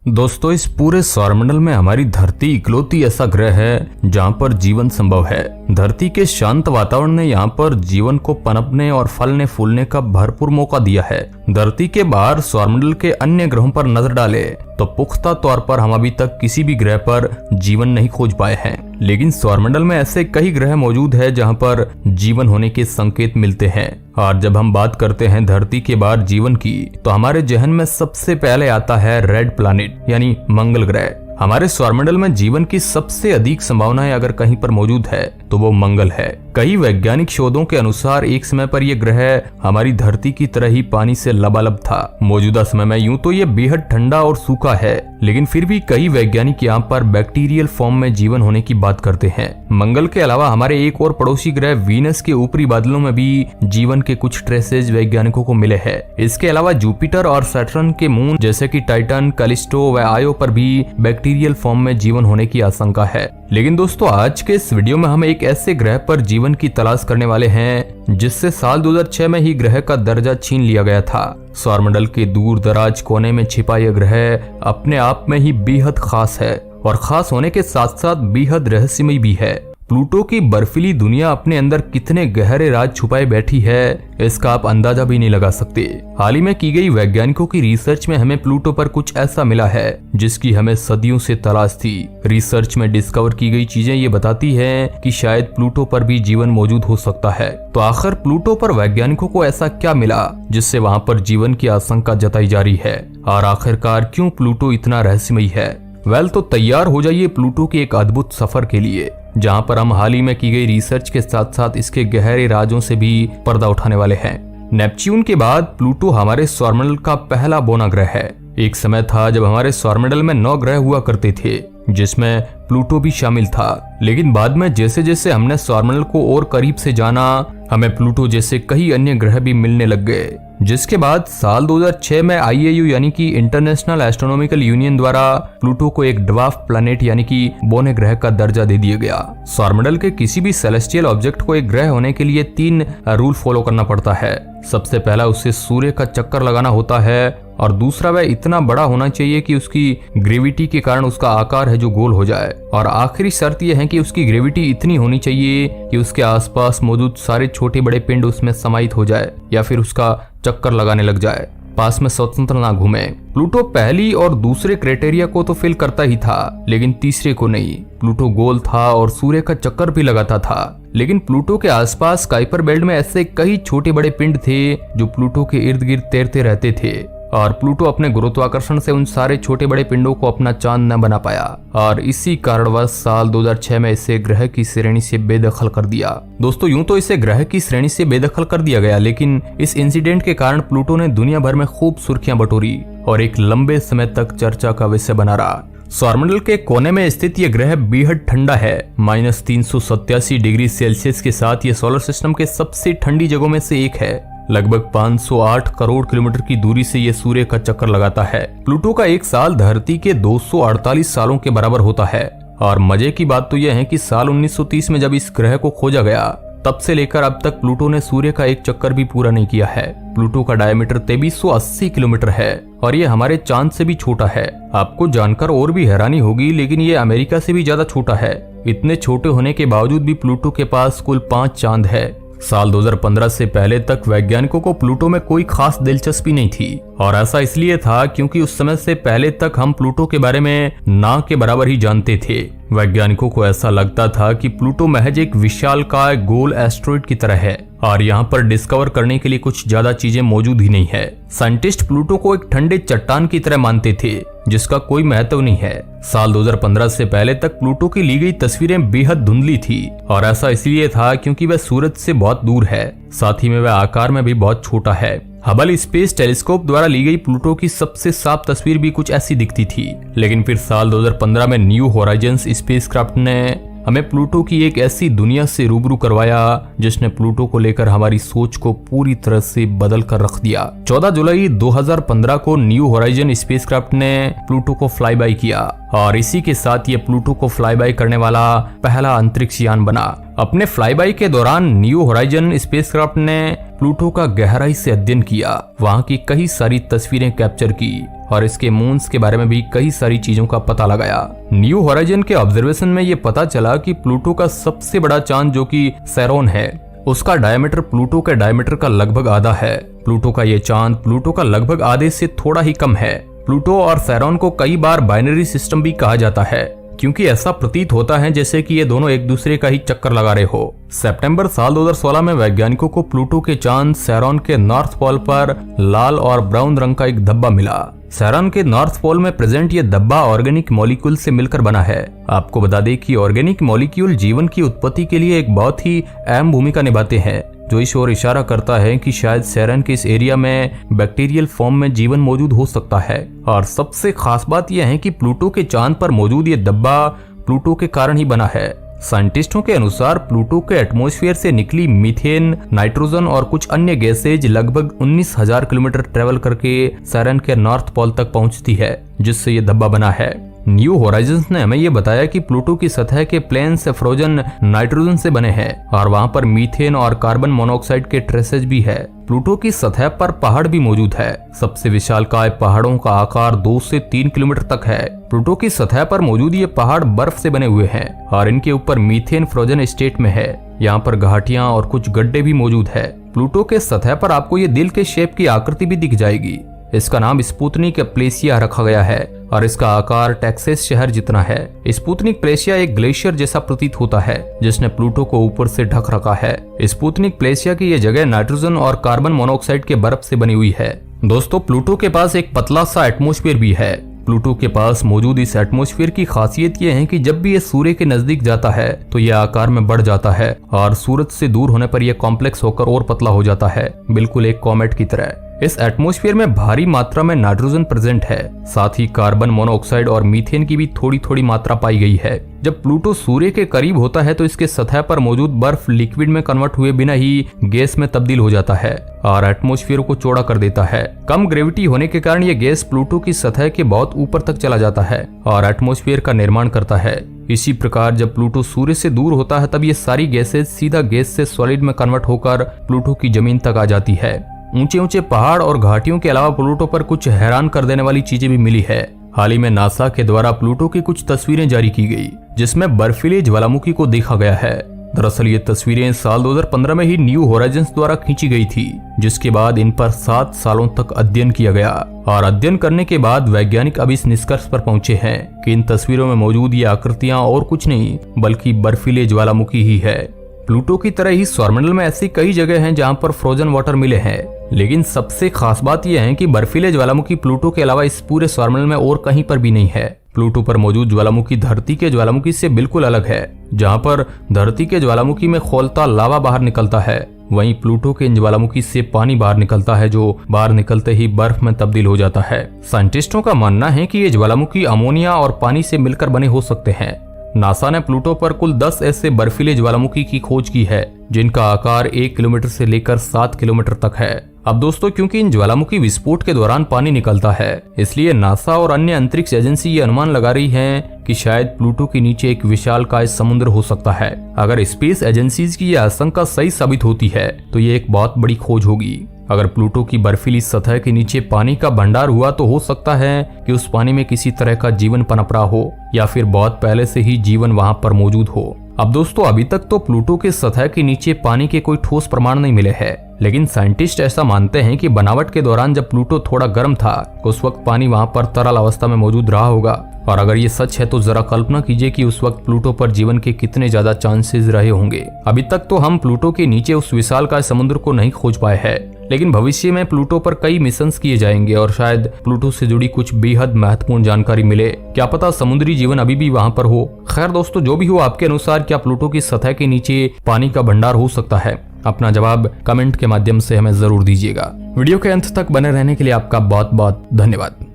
दोस्तों, इस पूरे सौरमंडल में हमारी धरती इकलौती ऐसा ग्रह है जहाँ पर जीवन संभव है। धरती के शांत वातावरण ने यहाँ पर जीवन को पनपने और फलने फूलने का भरपूर मौका दिया है। धरती के बाहर सौरमंडल के अन्य ग्रहों पर नजर डाले तो पुख्ता तौर पर हम अभी तक किसी भी ग्रह पर जीवन नहीं खोज पाए हैं, लेकिन सौरमंडल में ऐसे कई ग्रह मौजूद है जहाँ पर जीवन होने के संकेत मिलते हैं। और जब हम बात करते हैं धरती के बाहर जीवन की, तो हमारे जहन में सबसे पहले आता है रेड प्लैनेट यानी मंगल ग्रह। हमारे सौरमंडल में जीवन की सबसे अधिक संभावनाएं अगर कहीं पर मौजूद है तो वो मंगल है। कई वैज्ञानिक शोधों के अनुसार एक समय पर यह ग्रह हमारी धरती की तरह ही पानी से लबालब था। मौजूदा समय में यूं तो ये बेहद ठंडा और सूखा है, लेकिन फिर भी कई वैज्ञानिक यहाँ पर बैक्टीरियल फॉर्म में जीवन होने की बात करते हैं। मंगल के अलावा हमारे एक और पड़ोसी ग्रह वीनस के ऊपरी बादलों में भी जीवन के कुछ ट्रेसेज वैज्ञानिकों को मिले हैं। इसके अलावा जुपिटर और सैटर्न के मून जैसे कि टाइटन, कैलिस्टो व आयो पर भी बैक्टीरियल फॉर्म में जीवन होने की आशंका है। लेकिन दोस्तों, आज के इस वीडियो में हम एक ऐसे ग्रह पर जीवन की तलाश करने वाले हैं जिससे साल 2006 में ही ग्रह का दर्जा छीन लिया गया था। सौरमंडल के दूर दराज कोने में छिपा यह ग्रह अपने आप में ही बेहद खास है और खास होने के साथ साथ बेहद रहस्यमय भी है। प्लूटो की बर्फीली दुनिया अपने अंदर कितने गहरे राज छुपाए बैठी है, इसका आप अंदाजा भी नहीं लगा सकते। हाल ही में की गई वैज्ञानिकों की रिसर्च में हमें प्लूटो पर कुछ ऐसा मिला है जिसकी हमें सदियों से तलाश थी। रिसर्च में डिस्कवर की गई चीजें ये बताती हैं कि शायद प्लूटो पर भी जीवन मौजूद हो सकता है। तो आखिर प्लूटो पर वैज्ञानिकों को ऐसा क्या मिला जिससे वहाँ पर जीवन की आशंका जताई जा रही है, और आखिरकार क्यों प्लूटो इतना रहस्यमय है? तो तैयार हो जाइए प्लूटो के एक अद्भुत सफर के लिए, जहां पर हम हाल ही में की गई रिसर्च के साथ साथ इसके गहरे राजों से भी पर्दा उठाने वाले हैं। नेपच्यून के बाद प्लूटो हमारे सौरमंडल का पहला बौना ग्रह है। एक समय था जब हमारे सौरमंडल में 9 ग्रह हुआ करते थे, जिसमें प्लूटो भी शामिल था। लेकिन बाद में जैसे जैसे हमने सौरमंडल को और करीब से जाना, हमें प्लूटो जैसे कई अन्य ग्रह भी मिलने लग गए, जिसके बाद साल 2006 में IAU यानी कि इंटरनेशनल एस्ट्रोनॉमिकल यूनियन द्वारा प्लूटो को एक ड्वार्फ प्लैनेट यानी कि बौने ग्रह का दर्जा दे दिया गया। सौरमंडल के किसी भी सेलेस्टियल ऑब्जेक्ट को एक ग्रह होने के लिए 3 रूल फॉलो करना पड़ता है। सबसे पहला, उसे सूर्य का चक्कर लगाना होता है, और दूसरा, वह इतना बड़ा होना चाहिए कि उसकी ग्रेविटी के कारण उसका आकार है जो गोल हो जाए, और आखिरी शर्त यह है कि उसकी ग्रेविटी इतनी होनी चाहिए कि उसके आसपास मौजूद सारे छोटे बड़े पिंड उसमें समाहित हो जाए या फिर उसका चक्कर लगाने लग जाए, पास में स्वतंत्र ना घूमे। प्लूटो पहली और दूसरे क्राइटेरिया को तो फिल करता ही था, लेकिन तीसरे को नहीं। प्लूटो गोल था और सूर्य का चक्कर भी लगाता था, लेकिन प्लूटो के आसपास काइपर बेल्ट में ऐसे कई छोटे बड़े पिंड थे जो प्लूटो के इर्द गिर्द तैरते रहते थे, और प्लूटो अपने गुरुत्वाकर्षण से उन सारे छोटे बड़े पिंडों को अपना चांद न बना पाया, और इसी कारणवश साल 2006 में इसे ग्रह की श्रेणी से बेदखल कर दिया। दोस्तों, यूं तो इसे ग्रह की श्रेणी से बेदखल कर दिया गया, लेकिन इस इंसिडेंट के कारण प्लूटो ने दुनिया भर में खूब सुर्खियां बटोरी और एक लंबे समय तक चर्चा का विषय बना रहा। सौरमंडल के कोने में स्थित यह ग्रह बेहद ठंडा है। -387 डिग्री सेल्सियस के साथ ये सोलर सिस्टम के सबसे ठंडी जगहों में से एक है। लगभग 508 करोड़ किलोमीटर की दूरी से यह सूर्य का चक्कर लगाता है। प्लूटो का एक साल धरती के 248 सालों के बराबर होता है। और मजे की बात तो यह है कि साल 1930 में जब इस ग्रह को खोजा गया, तब से लेकर अब तक प्लूटो ने सूर्य का एक चक्कर भी पूरा नहीं किया है। प्लूटो का डायमीटर 2380 किलोमीटर है और ये हमारे चांद से भी छोटा है। आपको जानकर और भी हैरानी होगी, लेकिन ये अमेरिका से भी ज्यादा छोटा है। इतने छोटे होने के बावजूद भी प्लूटो के पास कुल 5 चांद है। साल 2015 से पहले तक वैज्ञानिकों को प्लूटो में कोई खास दिलचस्पी नहीं थी, और ऐसा इसलिए था क्योंकि उस समय से पहले तक हम प्लूटो के बारे में ना के बराबर ही जानते थे। वैज्ञानिकों को ऐसा लगता था कि प्लूटो महज एक विशालकाय गोल एस्ट्रॉइड की तरह है और यहाँ पर डिस्कवर करने के लिए कुछ ज्यादा चीजें मौजूद ही नहीं है। साइंटिस्ट प्लूटो को एक ठंडे चट्टान की तरह मानते थे जिसका कोई महत्व नहीं है। साल 2015 से पहले तक प्लूटो की ली गई तस्वीरें बेहद धुंधली थी, और ऐसा इसलिए था क्योंकि वह सूरज से बहुत दूर है, साथ ही में वह आकार में भी बहुत छोटा है। हबल स्पेस टेलीस्कोप द्वारा ली गई प्लूटो की सबसे साफ तस्वीर भी कुछ ऐसी दिखती थी, लेकिन फिर साल 2015 में न्यू होराइजन्स स्पेसक्राफ्ट ने हमें प्लूटो की एक ऐसी दुनिया से रूबरू करवाया जिसने प्लूटो को लेकर हमारी सोच को पूरी तरह से बदल कर रख दिया। 14 जुलाई 2015 को न्यू होराइजन स्पेसक्राफ्ट ने प्लूटो को फ्लाई बाय किया, और इसी के साथ ये प्लूटो को फ्लाई बाय करने वाला पहला अंतरिक्ष यान बना। अपने फ्लाईबाई के दौरान न्यू होराइजन स्पेसक्राफ्ट ने प्लूटो का गहराई से अध्ययन किया, वहां की कई सारी तस्वीरें कैप्चर की और इसके मून्स के बारे में भी कई सारी चीजों का पता लगाया। न्यू होराइजन के ऑब्जर्वेशन में ये पता चला कि प्लूटो का सबसे बड़ा चांद जो कि सैरोन है, उसका डायमीटर प्लूटो के डायमीटर का लगभग आधा है। प्लूटो का ये चांद प्लूटो का लगभग आधे से थोड़ा ही कम है। प्लूटो और सैरोन को कई बार बाइनरी सिस्टम भी कहा जाता है, क्योंकि ऐसा प्रतीत होता है जैसे कि ये दोनों एक दूसरे का ही चक्कर लगा रहे हो। सितंबर साल 2016 में वैज्ञानिकों को प्लूटो के चांद सैरोन के नॉर्थ पोल पर लाल और ब्राउन रंग का एक धब्बा मिला। सैरोन के नॉर्थ पोल में प्रेजेंट ये धब्बा ऑर्गेनिक मॉलिक्यूल से मिलकर बना है। आपको बता दें कि ऑर्गेनिक मॉलिक्यूल जीवन की उत्पत्ति के लिए एक बहुत ही अहम भूमिका निभाते हैं, जो इस ओर इशारा करता है कि शायद सैरोन के इस एरिया में बैक्टीरियल फॉर्म में जीवन मौजूद हो सकता है। और सबसे खास बात यह है कि प्लूटो के चांद पर मौजूद ये धब्बा प्लूटो के कारण ही बना है। साइंटिस्टों के अनुसार प्लूटो के एटमॉस्फेयर से निकली मीथेन, नाइट्रोजन और कुछ अन्य गैसेज लगभग 19,000 किलोमीटर ट्रेवल करके सैरोन के नॉर्थ पोल तक पहुंचती है, जिससे ये धब्बा बना है। न्यू होराइजन्स ने हमें ये बताया कि प्लूटो की सतह के प्लेन से फ्रोजन नाइट्रोजन से बने हैं और वहां पर मीथेन और कार्बन मोनोऑक्साइड के ट्रेसेज भी है। प्लूटो की सतह पर पहाड़ भी मौजूद है। सबसे विशालकाय पहाड़ों का आकार 2 से 3 किलोमीटर तक है। प्लूटो की सतह पर मौजूद ये पहाड़ बर्फ से बने हुए हैं और इनके ऊपर मीथेन फ्रोजन स्टेट में है। यहाँ पर घाटियां और कुछ गड्ढे भी मौजूद है। प्लूटो के सतह पर आपको ये दिल के शेप की आकृति भी दिख जाएगी। इसका नाम स्पुतनिक प्लेसिया रखा गया है और इसका आकार टेक्सास शहर जितना है। स्पुतनिक प्लेसिया एक ग्लेशियर जैसा प्रतीत होता है, जिसने प्लूटो को ऊपर से ढक रखा है। स्पुतनिक प्लेसिया की यह जगह नाइट्रोजन और कार्बन मोनोऑक्साइड के बर्फ से बनी हुई है। दोस्तों, प्लूटो के पास एक पतला सा एटमॉस्फेयर भी है। प्लूटो के पास मौजूद इस एटमॉस्फेयर की खासियत यह है कि जब भी ये सूर्य के नजदीक जाता है तो यह आकार में बढ़ जाता है और सूरज से दूर होने पर यह कॉम्प्लेक्स होकर और पतला हो जाता है, बिल्कुल एक कॉमेट की तरह। इस एटमॉस्फेयर में भारी मात्रा में नाइट्रोजन प्रेजेंट है, साथ ही कार्बन मोनोऑक्साइड और मीथेन की भी थोड़ी थोड़ी मात्रा पाई गई है। जब प्लूटो सूर्य के करीब होता है तो इसके सतह पर मौजूद बर्फ लिक्विड में कन्वर्ट हुए बिना ही गैस में तब्दील हो जाता है और एटमॉस्फेयर को चौड़ा कर देता है। कम ग्रेविटी होने के कारण यह गैस प्लूटो की सतह के बहुत ऊपर तक चला जाता है और एटमॉस्फेयर का निर्माण करता है। इसी प्रकार जब प्लूटो सूर्य से दूर होता है तब ये सारी गैसेज सीधा गैस से सॉलिड में कन्वर्ट होकर प्लूटो की जमीन तक आ जाती है। ऊंचे ऊंचे पहाड़ और घाटियों के अलावा प्लूटो पर कुछ हैरान कर देने वाली चीजें भी मिली है। हाल ही में नासा के द्वारा प्लूटो की कुछ तस्वीरें जारी की गई, जिसमें बर्फीले ज्वालामुखी को देखा गया है। दरअसल ये तस्वीरें साल 2015 में ही न्यू होराइजन्स द्वारा खींची गई थी, जिसके बाद इन पर 7 सालों तक अध्ययन किया गया और अध्ययन करने के बाद वैज्ञानिक अब इस निष्कर्ष पर पहुंचे हैं कि इन तस्वीरों में मौजूद ये आकृतियां और कुछ नहीं बल्कि बर्फीले ज्वालामुखी ही है। प्लूटो की तरह ही सौरमंडल में ऐसी कई जगह हैं जहां पर फ्रोजन वाटर मिले हैं, लेकिन सबसे खास बात यह है कि बर्फीले ज्वालामुखी प्लूटो के अलावा इस पूरे सौरमंडल में और कहीं पर भी नहीं है। प्लूटो पर मौजूद ज्वालामुखी धरती के ज्वालामुखी से बिल्कुल अलग है। जहां पर धरती के ज्वालामुखी में खौलता लावा बाहर निकलता है, वहीं प्लूटो के इन ज्वालामुखी से पानी बाहर निकलता है, जो बाहर निकलते ही बर्फ में तब्दील हो जाता है। साइंटिस्टों का मानना है कि ये ज्वालामुखी अमोनिया और पानी से मिलकर बने हो सकते हैं। नासा ने प्लूटो पर कुल 10 ऐसे बर्फीले ज्वालामुखी की खोज की है, जिनका आकार 1 किलोमीटर से लेकर 7 किलोमीटर तक है। अब दोस्तों, क्योंकि इन ज्वालामुखी विस्फोट के दौरान पानी निकलता है, इसलिए नासा और अन्य अंतरिक्ष एजेंसी ये अनुमान लगा रही हैं कि शायद प्लूटो के नीचे एक विशालकाय समुद्र हो सकता है। अगर स्पेस एजेंसीज की यह आशंका सही साबित होती है तो ये एक बहुत बड़ी खोज होगी। अगर प्लूटो की बर्फीली सतह के नीचे पानी का भंडार हुआ तो हो सकता है कि उस पानी में किसी तरह का जीवन पनप रहा हो या फिर बहुत पहले से ही जीवन वहां पर मौजूद हो। अब दोस्तों, अभी तक तो प्लूटो के सतह के नीचे पानी के कोई ठोस प्रमाण नहीं मिले हैं, लेकिन साइंटिस्ट ऐसा मानते हैं कि बनावट के दौरान जब प्लूटो थोड़ा गर्म था उस वक्त पानी वहां पर तरल अवस्था में मौजूद रहा होगा। और अगर ये सच है तो जरा कल्पना कीजिए कि उस वक्त प्लूटो पर जीवन के कितने ज्यादा चांसेस रहे होंगे। अभी तक तो हम प्लूटो के नीचे उस विशालकाय समुद्र को नहीं खोज पाए हैं, लेकिन भविष्य में प्लूटो पर कई मिशंस किए जाएंगे और शायद प्लूटो से जुड़ी कुछ बेहद महत्वपूर्ण जानकारी मिले। क्या पता समुद्री जीवन अभी भी वहां पर हो। खैर दोस्तों, जो भी हो, आपके अनुसार क्या प्लूटो की सतह के नीचे पानी का भंडार हो सकता है? अपना जवाब कमेंट के माध्यम से हमें जरूर दीजिएगा। वीडियो के अंत तक बने रहने के लिए आपका बहुत बहुत धन्यवाद।